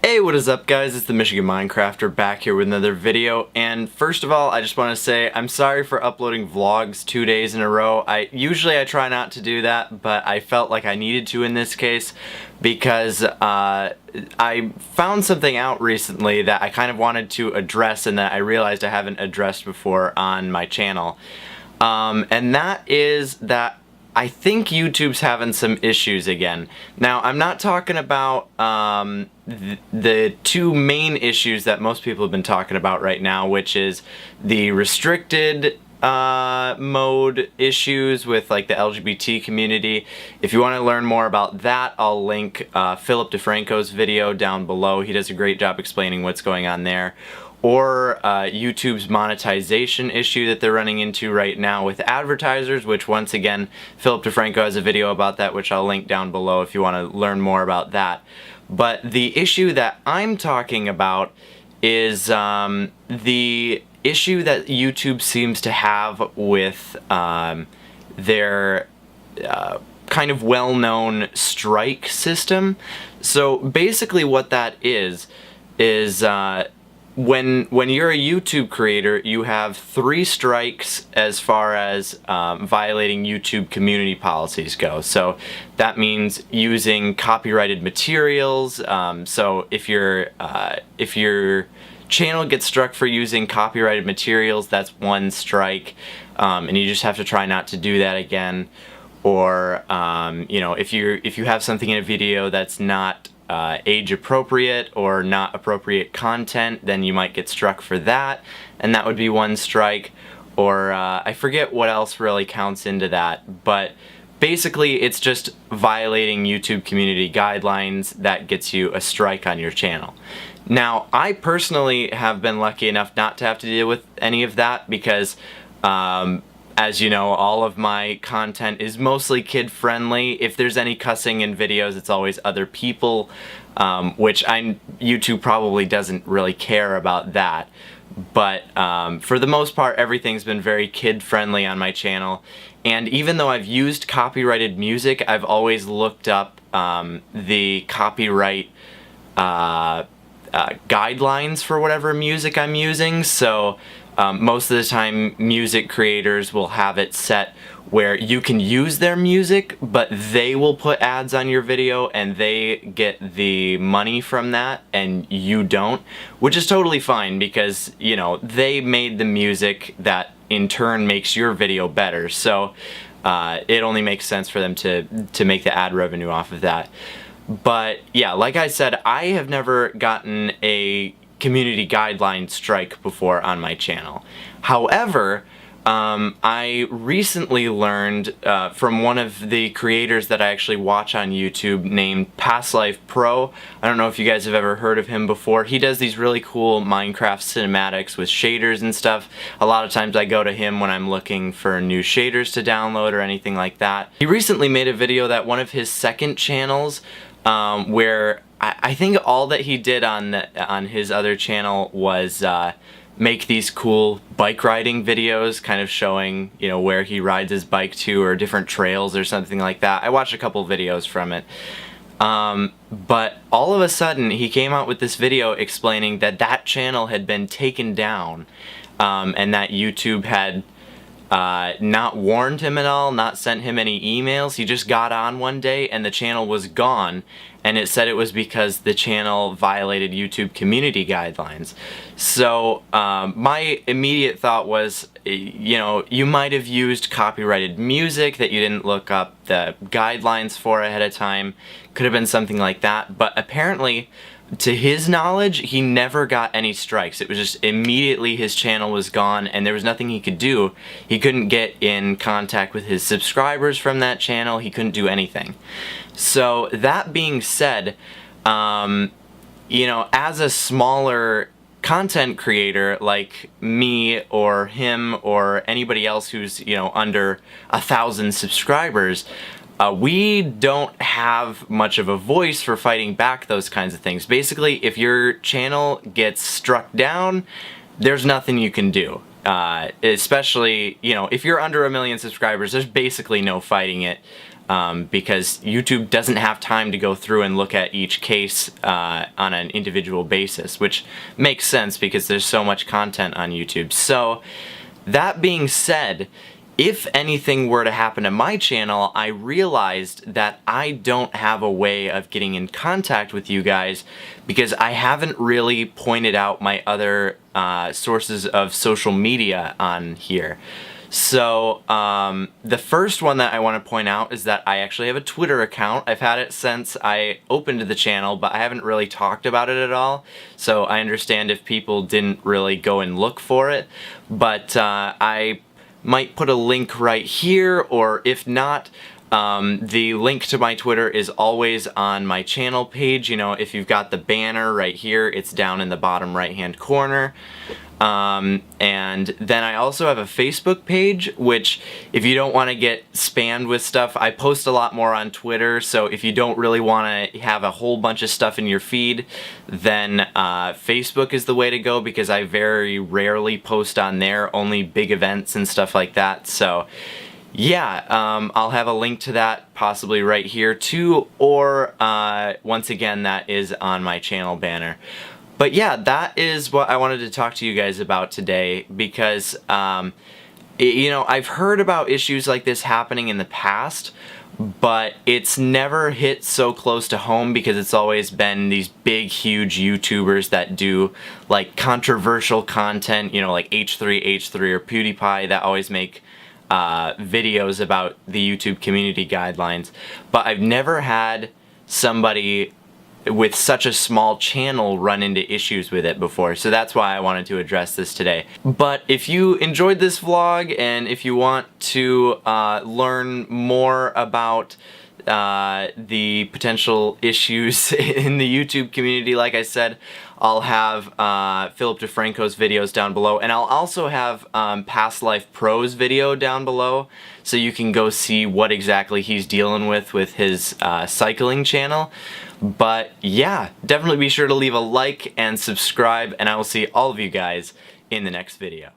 Hey, what is up guys? It's the Michigan Minecrafter back here with another video, and first of all I just want to say I'm sorry for uploading vlogs 2 days in a row. Usually I try not to do that, but I felt like I needed to in this case because I found something out recently that I kind of wanted to address and that I realized I haven't addressed before on my channel. And that is that I think YouTube's having some issues again. Now, I'm not talking about the two main issues that most people have been talking about right now, which is the restricted mode issues with like the LGBT community. If you want to learn more about that, I'll link Philip Defranco's video down below. He does a great job explaining what's going on there. Or YouTube's monetization issue that they're running into right now with advertisers, which once again, Philip Defranco has a video about that, which I'll link down below if you want to learn more about that. But the issue that I'm talking about is the issue that YouTube seems to have with their kind of well-known strike system. So basically what that is when you're a YouTube creator, you have 3 strikes as far as violating YouTube community policies go. So that means using copyrighted materials. So if your channel gets struck for using copyrighted materials, that's 1 strike, and you just have to try not to do that again. Or you know, if you have something in a video that's not age appropriate or not appropriate content, then you might get struck for that, and that would be 1 strike. Or I forget what else really counts into that, but basically it's just violating YouTube community guidelines that gets you a strike on your channel. Now, I personally have been lucky enough not to have to deal with any of that because as you know, all of my content is mostly kid-friendly. If there's any cussing in videos, it's always other people, which YouTube probably doesn't really care about that. But for the most part, everything's been very kid-friendly on my channel. And even though I've used copyrighted music, I've always looked up the copyright guidelines for whatever music I'm using. So most of the time music creators will have it set where you can use their music, but they will put ads on your video and they get the money from that and you don't, which is totally fine because, you know, they made the music that in turn makes your video better. So it only makes sense for them to make the ad revenue off of that. But yeah, like I said, I have never gotten a community guideline strike before on my channel. However, I recently learned from one of the creators that I actually watch on YouTube named Past Life Pro. I don't know if you guys have ever heard of him before. He does these really cool Minecraft cinematics with shaders and stuff. A lot of times I go to him when I'm looking for new shaders to download or anything like that. He recently made a video that one of his second channels where I think all that he did on his other channel was make these cool bike riding videos, kind of showing, you know, where he rides his bike to or different trails or something like that. I watched a couple videos from it. But all of a sudden he came out with this video explaining that that channel had been taken down, and that YouTube had not warned him at all, not sent him any emails. He just got on one day and the channel was gone, and it said it was because the channel violated YouTube community guidelines. So my immediate thought was, you know, you might have used copyrighted music that you didn't look up the guidelines for ahead of time. Could have been something like that, but apparently to his knowledge, he never got any strikes. It was just immediately his channel was gone and there was nothing he could do. He couldn't get in contact with his subscribers from that channel. He couldn't do anything. So that being said, you know, as a smaller content creator like me or him or anybody else who's, you know, under 1,000 subscribers, we don't have much of a voice for fighting back those kinds of things. Basically, if your channel gets struck down, there's nothing you can do. Especially, you know, if you're under 1 million subscribers, there's basically no fighting it. because YouTube doesn't have time to go through and look at each case on an individual basis, which makes sense because there's so much content on YouTube. So that being said, if anything were to happen to my channel, I realized that I don't have a way of getting in contact with you guys because I haven't really pointed out my other sources of social media on here. So the first one that I want to point out is that I actually have a Twitter account. I've had it since I opened the channel, but I haven't really talked about it at all. So I understand if people didn't really go and look for it, but I might put a link right here, or if not, the link to my Twitter is always on my channel page. You know, if you've got the banner right here, it's down in the bottom right hand corner. And then I also have a Facebook page, which if you don't want to get spammed with stuff, I post a lot more on Twitter, so if you don't really want to have a whole bunch of stuff in your feed, then Facebook is the way to go because I very rarely post on there, only big events and stuff like that. So yeah, I'll have a link to that possibly right here too, or once again, that is on my channel banner. But yeah, that is what I wanted to talk to you guys about today because, you know, I've heard about issues like this happening in the past, but it's never hit so close to home because it's always been these big, huge YouTubers that do like controversial content, you know, like H3H3 or PewDiePie that always make videos about the YouTube community guidelines. But I've never had somebody with such a small channel run into issues with it before, so that's why I wanted to address this today. But if you enjoyed this vlog and if you want to learn more about the potential issues in the YouTube community, like I said, I'll have Philip Defranco's videos down below, and I'll also have Past Life Pro's video down below, so you can go see what exactly he's dealing with his cycling channel. But yeah, definitely be sure to leave a like and subscribe, and I will see all of you guys in the next video.